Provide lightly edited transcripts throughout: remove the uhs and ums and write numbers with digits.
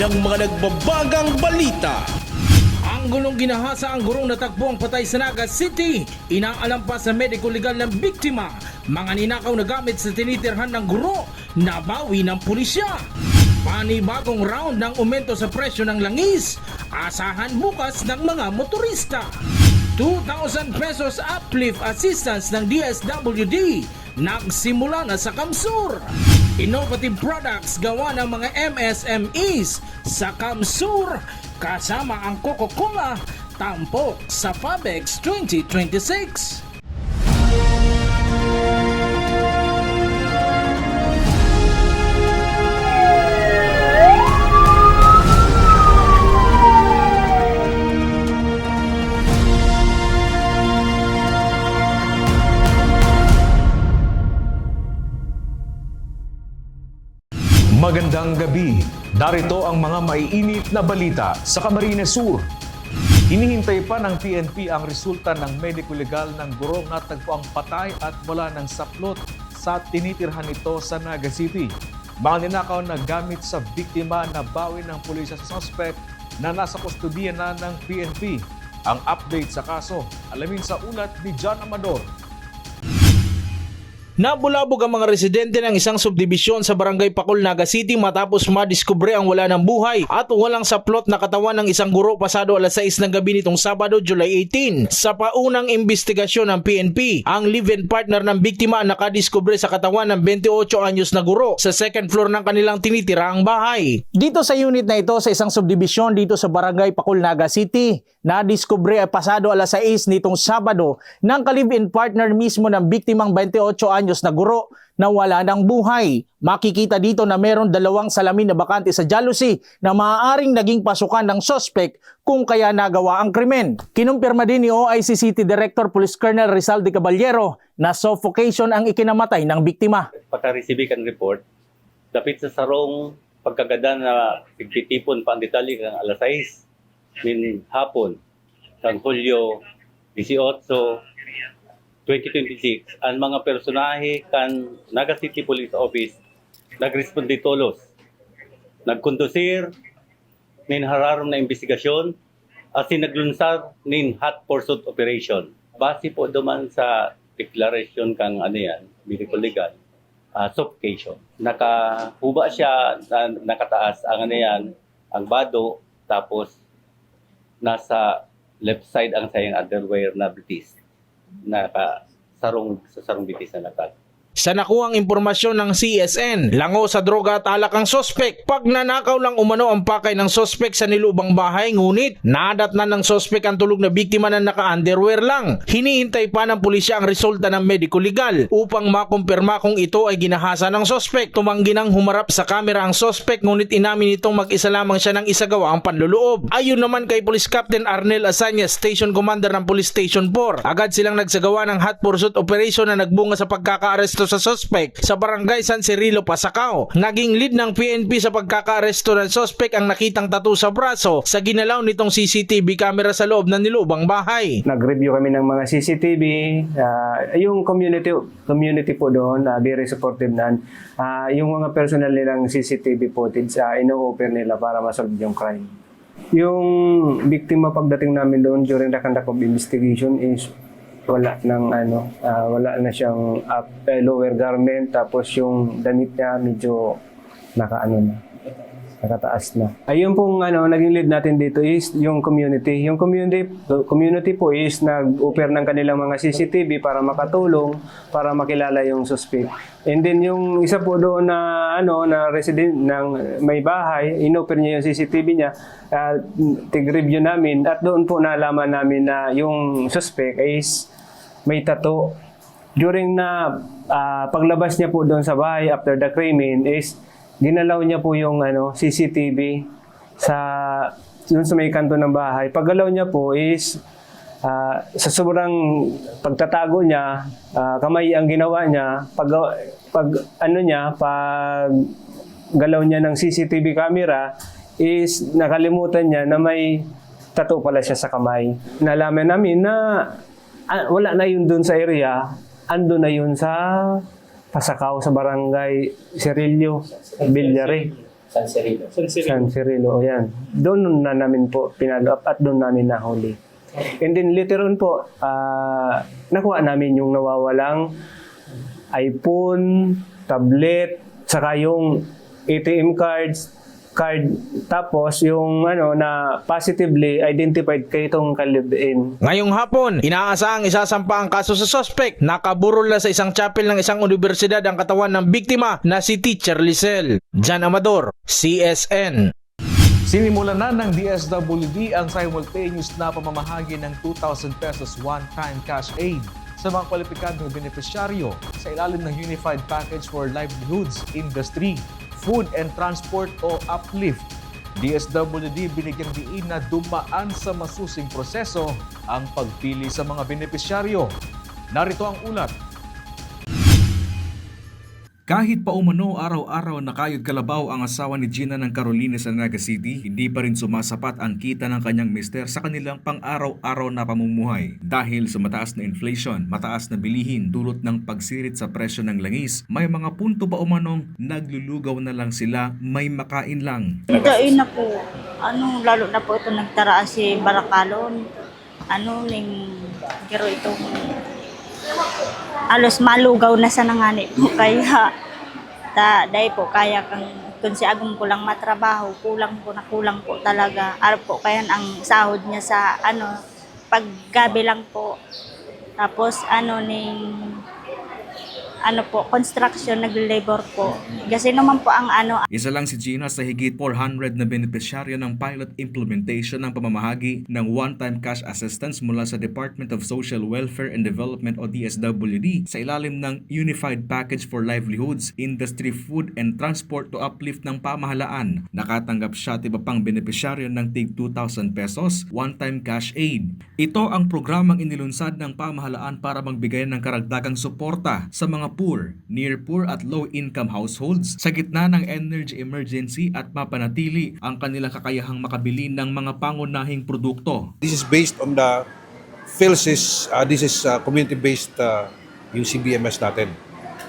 ng mga nagbabagang balita. Ang gulong ginahasa ang gurong natagpo ang patay sa Naga City. Inaalam pa sa medico legal ng biktima. Mga ninakaw na gamit sa tinitirhan ng guro, nabawi ng pulisya. Panibagong round ng aumento sa presyo ng langis. Asahan bukas ng mga motorista. 2,000 pesos uplift assistance ng DSWD. Nagsimula na sa Kamsur. Innovative products gawa ng mga MSMEs sa Kamsur. Kasama ang Coca-Cola, tampok sa Fabex 2026. Magandang gabi. Darito ang mga maiinit na balita sa Camarines Sur. Hinihintay pa ng PNP ang resulta ng medico legal ng gurong natagpo ang patay at wala ng saplot sa tinitirhan nito sa Naga City. Mga ninakaw na gamit sa biktima na bawi ng pulisya sa suspect na nasa kustodiya na ng PNP. Ang update sa kaso, alamin sa ulat ni John Amador. Nabulabog ang mga residente ng isang subdibisyon sa Barangay Pacul, Naga City matapos madiskubre ang wala ng buhay at walang saplot na katawan ng isang guro pasado alas 6 ng gabi nitong Sabado, July 18. Sa paunang investigasyon ng PNP, ang live-in partner ng biktima ang nakadiskubre sa katawan ng 28 anyos na guro sa second floor ng kanilang tinitiraang bahay. Dito sa unit na ito sa isang subdibisyon dito sa Barangay Pacul, Naga City, nadiskubre ay pasado alas 6 nitong Sabado ng ka-live-in partner mismo ng biktimang 28 anyos na guro na wala ng buhay. Makikita dito na meron dalawang salamin na bakante sa jealousy na maaaring naging pasukan ng suspect kung kaya nagawa ang krimen. Kinumpirma din ni OIC City Director Police Colonel Rizal de Caballero na suffocation ang ikinamatay ng biktima. Pagka-receive kan report, dapit sa sarong pagkagada na pagtitipon pa ang detalye ng alas 6 min hapon sang Hulyo 18, 2026, ang mga personahe kan Naga City Police Office nagresponde tolos. Nagkondusir nin hararom na investigasyon at sinaglunsad nin hot pursuit operation. Base po duman sa deklarasyon kang medical legal, suffocation. Nakahuba siya, nakataas ang ang bado, tapos nasa left side ang sayang underwear na bitis. Sa sarong bitis na nakat. Sa nakuhang impormasyon ng CSN, lango sa droga at alak ang sospek. Pag nanakaw lang umano ang pakay ng sospek sa nilubang bahay, ngunit nadatna ng sospek ang tulog na biktima na naka-underwear lang. Hinihintay pa ng pulisya ang resulta ng medico legal upang makumpirma kung ito ay ginahasa ng sospek. Tumanggi nang humarap sa kamera ang sospek, ngunit inamin nitong mag-isa lamang siya ng isagawa ang panluloob. Ayon naman kay Police Captain Arnel Asanya, Station Commander ng Police Station 4, agad silang nagsagawa ng hot pursuit operation na nagbunga sa pagkakaaresto sa suspect sa Barangay San Cirilo, Pasacao. Naging lead ng PNP sa pagkakaaresto ng suspect ang nakitang tattoo sa braso sa ginalaw nitong CCTV camera sa loob ng nilubang bahay. Nag-review kami ng mga CCTV, yung community po doon, very supportive na. Yung mga personal nilang CCTV footage, ino-offer nila para masolve yung crime. Yung biktima pagdating namin doon during the conduct of investigation is wala na siyang lower garment, tapos yung damit niya medyo nakataas na. Ayun pong naging lead natin dito is yung community. Yung community po is nag-offer ng kanilang mga CCTV para makatulong, para makilala yung suspect. And then yung isa po doon na resident ng may bahay, in-offer niya yung CCTV niya, tig-review namin at doon po nalaman namin na yung suspect is may tattoo. During na paglabas niya po doon sa bahay after the crime is ginalaw niya po yung CCTV doon sa may kanto ng bahay. Paggalaw niya po is sa sobrang pagtatago niya, kamay ang ginawa niya. Pag galaw niya ng CCTV camera is nakalimutan niya na may tattoo pala siya sa kamay. Nalaman namin na wala na yun doon sa area, ando na yun sa Pasacao, sa Barangay Cirillo, Villare. San Cirilo, yan. Doon na namin po pinalo up at doon namin nahuli. And then later on po, nakuha namin yung nawawalang iPhone, tablet, saka yung ATM card, tapos yung na positively identified kay itong kalibin. Ngayong hapon, inaasahang isasampa ang kaso sa suspect. Nakaburol na sa isang chapel ng isang universidad ang katawan ng biktima na si Teacher Lisel. Jan Amador, CSN. Sinimulan na ng DSWD ang simultaneous na pamamahagi ng 2,000 pesos one-time cash aid sa mga kwalipikadong benepisyaryo sa ilalim ng Unified Package for Livelihoods, Industry, Food and Transport o UPLIFT. DSWD binigyang diin na dumaan sa masusing proseso ang pagpili sa mga benepisyaryo. Narito ang ulat. Kahit pa umano araw-araw nakayod kalabaw ang asawa ni Gina ng Carolina sa Naga City, hindi pa rin sumasapat ang kita ng kanyang mister sa kanilang pang-araw-araw na pamumuhay. Dahil sa mataas na inflation, mataas na bilihin dulot ng pagsirit sa presyo ng langis, may mga punto pa umanong naglulugaw na lang sila, may makain lang. Dain na po, lalo na po ito nagtaraas si Barakalon. Pero itong alos malugaw na sa nangani po kaya dahil po kaya kung si Agum ko lang matrabaho kulang po talaga po kaya ang sahod niya sa paggabi lang po tapos construction, nag-labor po. Kasi naman po ang Isa lang si Gina sa higit 400 na benepisyaryo ng pilot implementation ng pamamahagi ng one-time cash assistance mula sa Department of Social Welfare and Development o DSWD sa ilalim ng Unified Package for Livelihoods, Industry, Food and Transport to uplift ng pamahalaan. Nakatanggap siya at iba pang benepisyaryo ng tig 2,000 pesos one-time cash aid. Ito ang programang inilunsad ng pamahalaan para magbigay ng karagdagang suporta sa mga poor, near poor at low-income households sa gitna ng energy emergency at mapanatili ang kanilang kakayahang makabili ng mga pangunahing produkto. This is based on the PhilSys, this is community-based yung CBMS natin.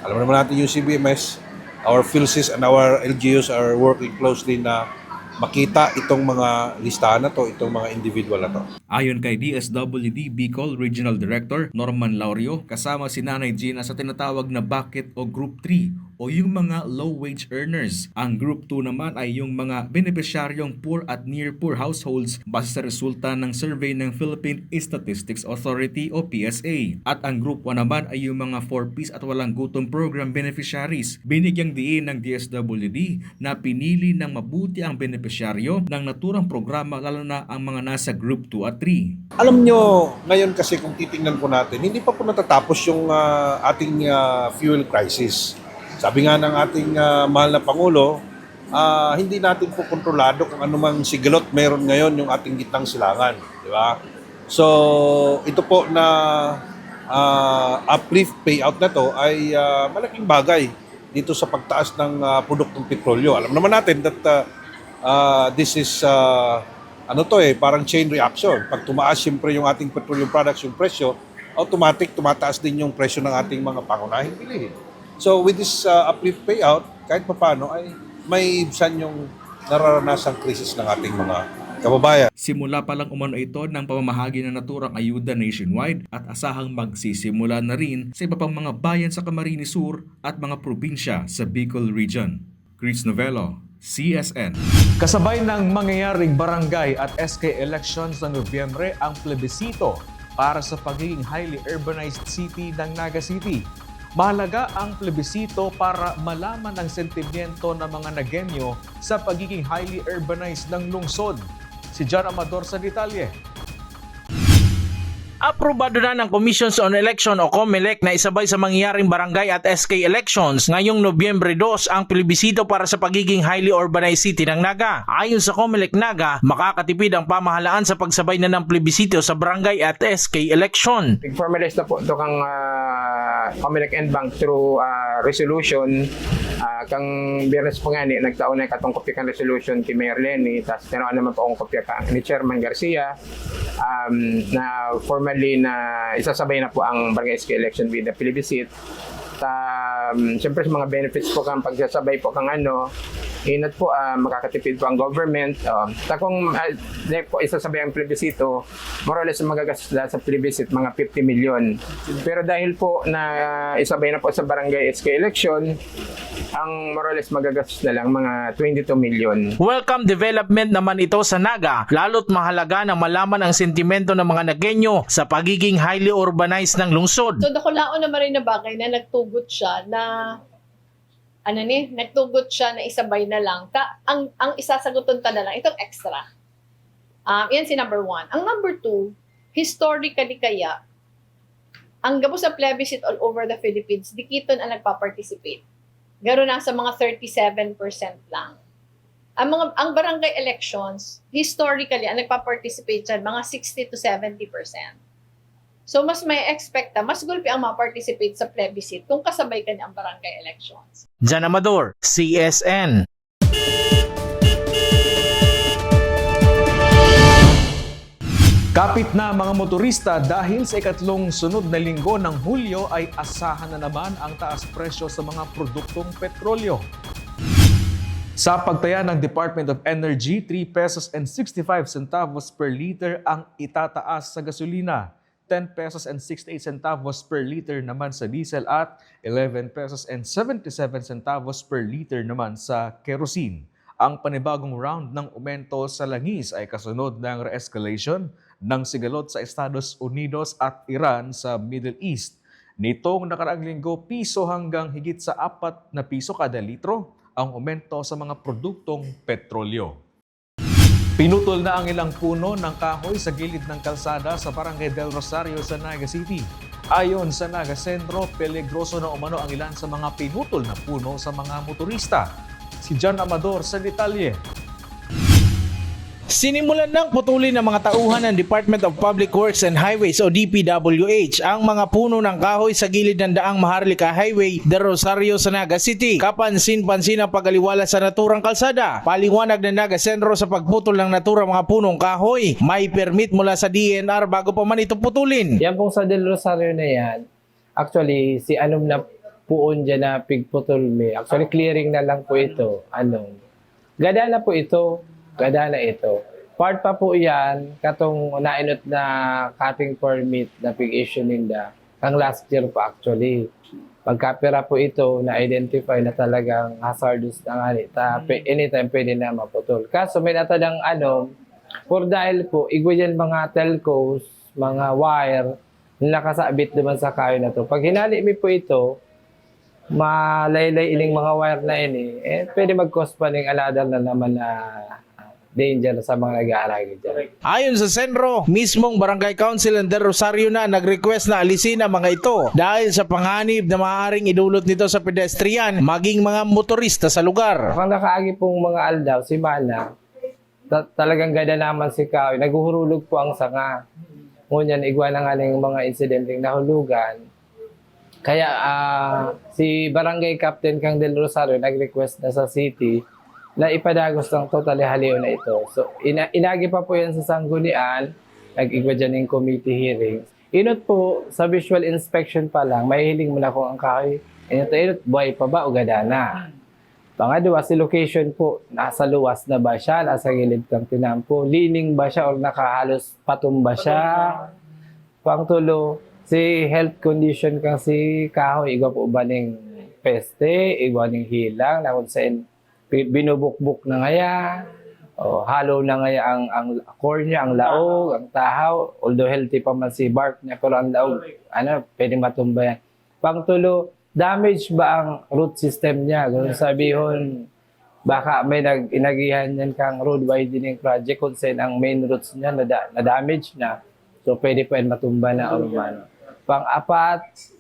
Alam naman natin yung CBMS, our PhilSys and our LGUs are working closely na makita itong mga listahan na to, itong mga individual na to. Ayon kay DSWD Bicol Regional Director Norman Laurio, kasama si Nanay Gina sa tinatawag na bucket o Group 3 o yung mga low-wage earners. Ang Group 2 naman ay yung mga benepisyaryong poor at near poor households base sa resulta ng survey ng Philippine Statistics Authority o PSA. At ang Group 1 naman ay yung mga 4Ps at walang gutom program beneficiaries. Binigyang diin ng DSWD na pinili ng mabuti ang benepisyaryo ng naturang programa lalo na ang mga nasa Group 2 at 3. Alam nyo, ngayon kasi kung titingnan po natin, hindi pa po natatapos yung ating fuel crisis. Sabi nga ng ating mahal na Pangulo, hindi natin po kontrolado kung anumang sigalot meron ngayon yung ating gitnang silangan. Di ba? So, ito po na uplift payout na to ay malaking bagay dito sa pagtaas ng produktong petrolyo. Alam naman natin that this is parang chain reaction. Pag tumaas siyempre yung ating petroleum products, yung presyo, automatic tumataas din yung presyo ng ating mga pangunahing bilihin. So with this uplift payout, kahit paano ay may ibsan yung nararanasang krisis ng ating mga kababayan. Simula pa lang umano ito ng pamamahagi ng naturang ayuda nationwide at asahang magsisimula na rin sa iba pang mga bayan sa Camarines Sur at mga probinsya sa Bicol Region. Chris Novello, CSN. Kasabay ng mangyayaring barangay at SK elections sa Nobyembre ang plebisito para sa pagiging highly urbanized city ng Naga City. Mahalaga ang plebisito para malaman ang sentimiento ng mga Nagenyo sa pagiging highly urbanized ng lungsod. Si Jan Amador sa detalye. Aprobado na ng Commissions on Election o COMELEC na isabay sa mangyayaring barangay at SK elections ngayong Nobyembre 2 ang plebisito para sa pagiging highly urbanized city ng Naga. Ayon sa COMELEC Naga, makakatipid ang pamahalaan sa pagsabay na ng plebisito sa barangay at SK election. Formalize na po ito kang COMELEC NBank through resolution. Kang Biyernes po nga nagtaon na katong kopya kang resolution kay Mayor Lenny, tapos tinawag naman po akong kopya ni Chairman Garcia na formally na isasabay na po ang barangay SK election with the plebiscite. Siyempre sa mga benefits po kang pagsasabay po kang Inat po, makakatipid po ang government. Kung po isasabay ang plebisito, more or less magagastos na sa plebisito mga 50 million. Pero dahil po na isabay na po sa barangay SK election, ang more or less magagastos na lang mga 22 million. Welcome development naman ito sa Naga, lalo't mahalaga na malaman ang sentimento ng mga Nagenyo sa pagiging highly urbanized ng lungsod. So, dakulaon naman rin na bagay na nagtugot siya na nagtugot siya na isabay na lang. Ang isasagutan ta na lang, itong extra. Yan si number 1. Ang number 2, historically kaya, ang gabo sa plebiscite all over the Philippines, dikiton ang nagpa-participate. Garo na sa mga 37% lang. Ang barangay elections, historically, ang nagpa-participate dyan, mga 60 to 70%. So, mas may expect mas gulpi ang ma-participate sa plebiscite kung kasabay ka niya ang barangay elections. Jan Amador, CSN. Kapit na mga motorista dahil sa ikatlong sunod na linggo ng Hulyo ay asahan na naman ang taas presyo sa mga produktong petrolyo. Sa pagtaya ng Department of Energy, 3 pesos and 65 centavos per liter ang itataas sa gasolina, 10 pesos and 68 centavos per liter naman sa diesel at 11 pesos and 77 centavos per liter naman sa kerosene. Ang panibagong round ng aumento sa langis ay kasunod ng re-escalation ng sigalot sa Estados Unidos at Iran sa Middle East. Nitong nakaraang linggo, piso hanggang higit sa 4 na piso kada litro ang aumento sa mga produktong petrolyo. Pinutol na ang ilang puno ng kahoy sa gilid ng kalsada sa Barangay del Rosario sa Naga City. Ayon sa Naga Sentro, peligroso na umano ang ilan sa mga pinutol na puno sa mga motorista. Si Jan Amador sa detalye. Sinimulan ng putulin ng mga tauhan ng Department of Public Works and Highways o DPWH ang mga puno ng kahoy sa gilid ng daang Maharlika Highway del Rosario sa Naga City. Kapansin-pansin ang pag-aliwala sa naturang kalsada. Paliwanag ng Naga Sentro sa pagputol ng naturang mga punong kahoy. May permit mula sa DNR bago pa man ito putulin. Yan pong sa Del Rosario na yan, actually, si anom na puon dyan na pigputol me. Actually, clearing na lang po ito. Gada na po ito. Gada na ito. Part pa po yan, katong nainot na cutting permit na pig-issue ninda. Ang last year pa actually. Pagkapira po ito, na-identify na talagang hazardous na nga. Anytime pwede na maputol. Kaso may natadang for dahil po, igwayan mga telcos, mga wire, na nakasabit naman sa kayo na to. Pag hinali mo po ito, malaylay ining mga wire na ini, pwede mag-cause pa ng aladal na naman na danger sa mga nag-aalagi dyan. Ayon sa Senro, mismong Barangay Council ng Del Rosario na nag-request na alisin ang mga ito dahil sa panganib na maaaring idulot nito sa pedestrian maging mga motorista sa lugar. Kung nakaagi pong mga aldaw, si Mana, talagang gada naman si Kaoy, naguhurulog po ang sanga. Ngunyan, igwa na nga ng mga insidenteng nahulugan. Kaya si Barangay Captain Kang Del Rosario nag-request na sa city na ipadagos ng totally haliw na ito. So, inagi pa po yan sa sanggunian, nag-igwa dyan yung committee hearings. Inot po, sa visual inspection pa lang, mahihiling mo na kung ang kahoy, inot, buhay pa ba o gada na? Pangalawa, si location po, nasa luwas na ba siya, nasa gilid kang tinampo, lining ba siya o nakahalos patumba siya? Pangtulo, si health condition kang si kahoy, igwa po ba ng peste, igwa ng hilang, na kung saan binubukbuk na ngaya, o halo na ngaya ang core niya, ang laog, ang tahaw, although healthy pa man si bark niya, pero ang laog, pwedeng matumba yan. Pangtulo, damage ba ang root system niya? Ganun sabihon, baka may inagihan yan kang road widening project kung saan ang main roots niya na damage na, so pwede pa yan matumba na o man. Pang-apat,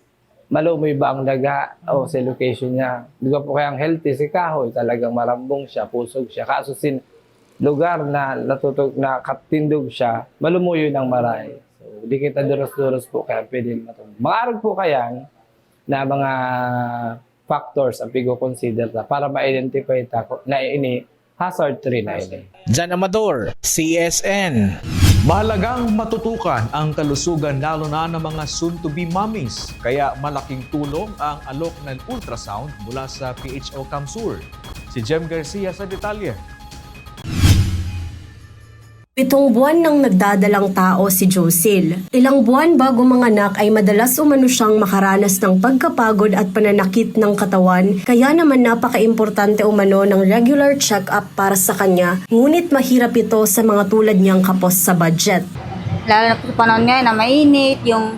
malumoy ba ang daga o sa location niya? Di ba po kayang healthy si kahoy, talagang marambong siya, pusog siya. Kaso lugar na katindog siya, malumuyo ng maray. So, di kita duros-duros po kaya pwede matumba. Maarog po kayang na mga factors ang pigo-consider para ma-identify na ini hazard tree na ini. Jan Amador, CSN. Mahalagang matutukan ang kalusugan lalo na ng mga soon-to-be mommies. Kaya malaking tulong ang alok ng ultrasound mula sa PHO Kamsur. Si Jem Garcia sa detalye. 7 buwan nang nagdadalang tao si Josil. Ilang buwan bago manganak ay madalas umano siyang makaranas ng pagkapagod at pananakit ng katawan, kaya naman napaka-importante umano ng regular check-up para sa kanya, ngunit mahirap ito sa mga tulad niyang kapos sa budget. Lalo na po sa panahon ngayon na mainit, yung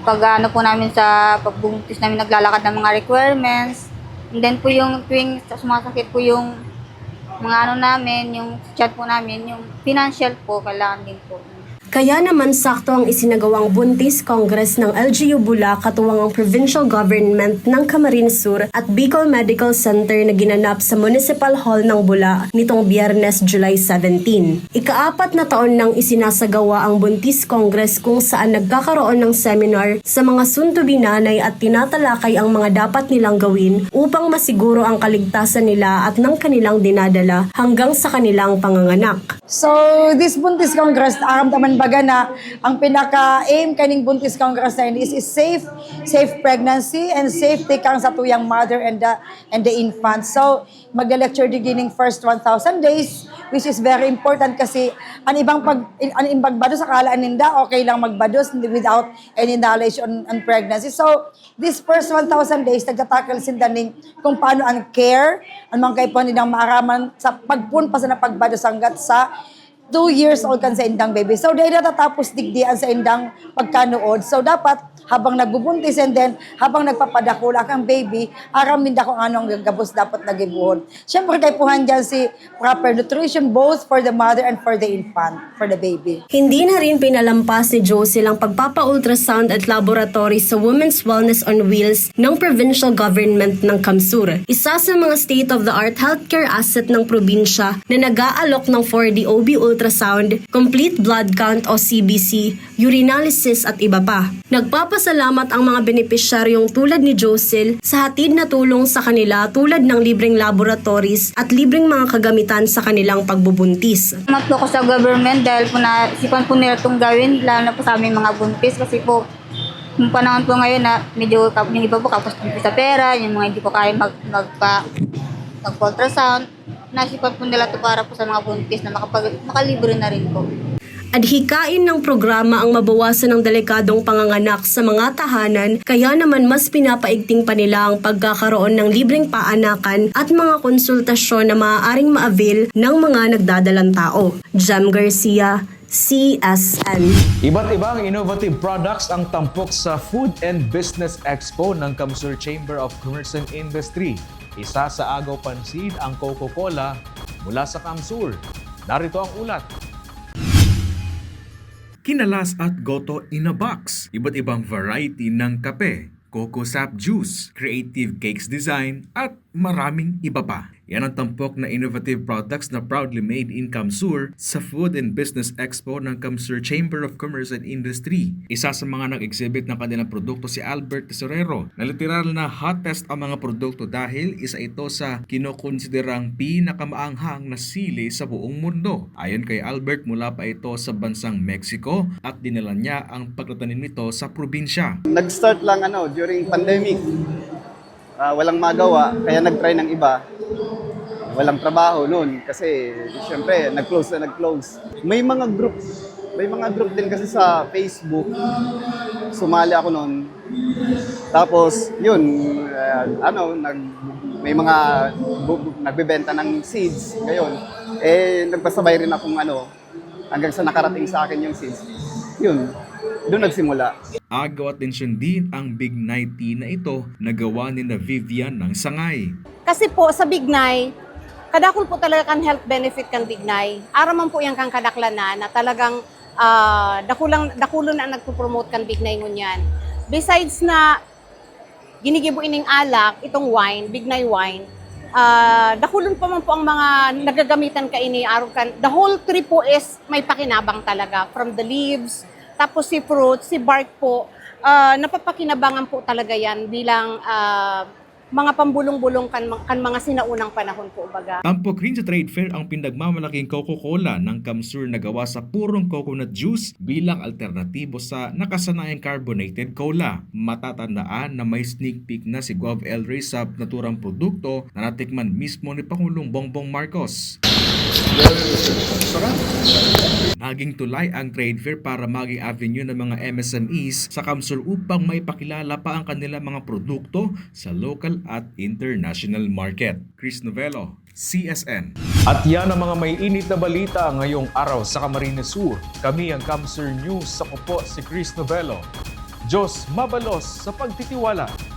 pag-ano po namin sa pagbubuntis namin naglalakad ng mga requirements. And then po yung tuwing sumasakit po yung mga ano namin, yung chat po namin, yung financial po, kailangan din po. Kaya naman sakto ang isinagawang Buntis Congress ng LGU Bula katuwang ang provincial government ng Camarines Sur at Bicol Medical Center na ginanap sa Municipal Hall ng Bula nitong Biyernes, July 17. Ika-4 na taon nang isinasagawa ang Buntis Congress kung saan nagkakaroon ng seminar sa mga soon-to-be nanay at tinatalakay ang mga dapat nilang gawin upang masiguro ang kaligtasan nila at ng kanilang dinadala hanggang sa kanilang panganganak. So, this Buntis Congress, aramdaman baga na ang pinaka-aim kaning Buntis Congress na is safe pregnancy and safety kang sa tuyang mother and the infant. So, magla-lecture beginning first 1,000 days, which is very important kasi ang ibang pagbado sa kalaan ninda, okay lang magbados without any knowledge on pregnancy. So, this first 1,000 days, nagtatakal sindaning kung paano ang care, ang mga kaipon nilang maaraman sa pagpunpa sa napagbados hanggat sa 2 years old kan sa indang baby. So, dahil natatapos digdian sa indang pagkanuod. So, dapat habang nagbubuntis and then habang nagpapadakula kang baby, aram ninda kung anong gagabos dapat nagibuhon. Siyempre, kay puhan dyan si proper nutrition both for the mother and for the infant, for the baby. Hindi na rin pinalampas ni Josie ang pagpapa-ultrasound at laboratory sa Women's Wellness on Wheels ng provincial government ng Kamsur. Isa sa mga state-of-the-art healthcare asset ng probinsya na nag-aalok ng 4D OB ultrasound, complete blood count o CBC, urinalysis at iba pa. Nagpapasalamat ang mga benepisyaryong tulad ni Josil sa hatid na tulong sa kanila tulad ng libreng laboratories at libreng mga kagamitan sa kanilang pagbubuntis. Salamat po ko sa government dahil po naisipan po nila itong gawin, lalo na po sa aming mga buntis kasi po yung panahon po ngayon na medyo yung iba po kapos po sa pera, yung mga hindi po kaya mag-ultrasound, naisipan po nila ito para po sa mga buntis na makalibre na rin po. Adhikain ng programa ang mabawasan ng delikadong panganganak sa mga tahanan, kaya naman mas pinapaigting pa nila ang pagkakaroon ng libreng paanakan at mga konsultasyon na maaaring ma-avail ng mga nagdadalang tao. Jem Garcia, CSN. Iba't ibang innovative products ang tampok sa Food and Business Expo ng Kamsur Chamber of Commerce and Industry. Isa sa agaw pansin ang Coca-Cola mula sa Kamsur. Narito ang ulat. Kinalas at goto in a box. Iba't ibang variety ng kape, coco sap juice, creative cakes design, at maraming iba pa. Yan ang tampok na innovative products na proudly made in Kamsur sa Food and Business Expo ng Kamsur Chamber of Commerce and Industry. Isa sa mga nag-exhibit ng kanilang produkto si Albert Tesorero, na literal na hottest ang mga produkto dahil isa ito sa kinukonsiderang pinakamaanghang na sili sa buong mundo. Ayon kay Albert, mula pa ito sa bansang Mexico at dinala niya ang pagtatanim nito sa probinsya. Nag-start lang during pandemic. Walang magawa, kaya nag-try ng iba. Walang trabaho noon kasi siyempre nag-close. May mga group din kasi sa Facebook. Sumali ako noon. Tapos yun, may mga nagbebenta ng seeds ngayon. Nagpasabay rin akong hanggang sa nakarating sa akin yung seeds. Yun, doon nagsimula. Agaw atensyon din ang Big Night tea na ito na gawa ni Vivian ng Sangay. Kasi po sa Bignay, kadakol po talaga kan health benefit kan Bignay. Araman po yung kang kadaklanan na talagang dakulo na nagpo-promote kan Bignay ngunyan. Besides na ginigibo ining alak, itong wine, Bignay wine, dakulon pa man po ang mga nagagamitan ka ini araw kan. The whole tree po is may pakinabang talaga from the leaves, tapos si fruit, si bark po, napapakinabangan po talaga yan bilang mga pambulong-bulong kan mga sinaunang panahon po baga. Tampok rin sa trade fair ang pinagmamalaking Coca-Cola ng Kamsur na gawa sa purong coconut juice bilang alternatibo sa nakasanayang carbonated cola. Matatandaan na may sneak peek na si Gov. El Rey sa naturang produkto na natikman mismo ni Pangulong Bongbong Marcos. Naging tulay ang trade fair para maging avenue ng mga MSMEs sa Kamsur upang may pakilala pa ang kanilang mga produkto sa local at international market. Chris Novello, CSN. At yan ang mga may init na balita ngayong araw sa Camarines Sur. Kami ang Kamsur News. Ako po si Chris Novello. Diyos mabalos sa pagtitiwala.